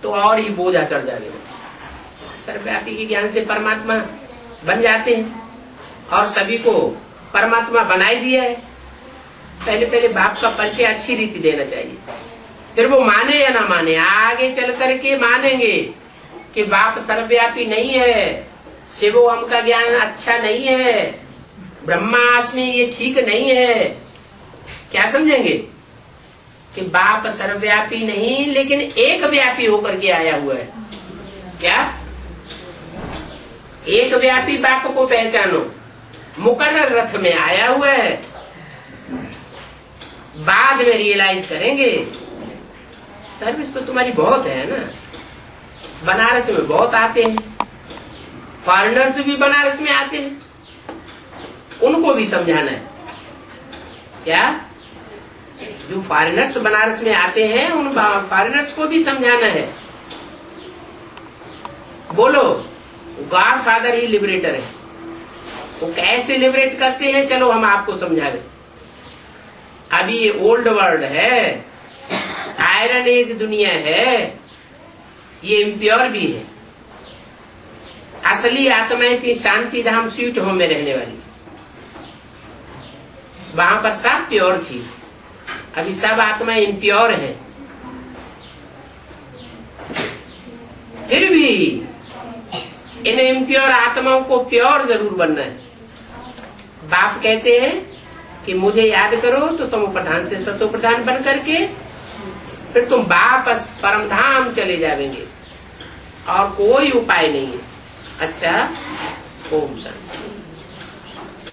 तो और ही बोझा चढ़ जाएगा। सर्वव्यापी के ज्ञान से परमात्मा बन जाते हैं और सभी को परमात्मा बनाई दिया है। पहले बाप का परिचय अच्छी रीति देना चाहिए, फिर वो माने या ना माने, आगे चल करके मानेंगे कि बाप सर्वव्यापी नहीं है, शिवोहम का ज्ञान अच्छा नहीं है, ब्रह्मास्मि ये ठीक नहीं है। क्या समझेंगे कि बाप सर्वव्यापी नहीं लेकिन एक व्यापी होकर के आया हुआ है। क्या एक व्यापी बाप को पहचानो, मुकर्रर रथ में आया हुआ है। बाद में रियलाइज करेंगे सर्विस तो तुम्हारी बहुत है ना। बनारस में बहुत आते हैं, फॉरेनर्स भी बनारस में आते हैं, उनको भी समझाना है। क्या जो फॉरेनर्स बनारस में आते हैं उन फॉरेनर्स को भी समझाना है। बोलो गॉड फादर ही लिबरेटर है, वो कैसे लिबरेट करते हैं चलो हम आपको समझावे। अभी ये ओल्ड वर्ल्ड है, आयरन एज दुनिया है, ये इम्प्योर भी है। असली आत्माएं थी शांति धाम स्वीट होम में रहने वाली, वहां पर सब प्योर थी। अभी सब आत्माएं इम्प्योर हैं। फिर भी इन इम्प्योर आत्माओं को प्योर जरूर बनना है। बाप कहते हैं कि मुझे याद करो तो तुम प्रधान से सतो प्रधान बन करके फिर तुम वापस परम धाम चले जाएंगे और कोई उपाय नहीं है। अच्छा, ओम शांति।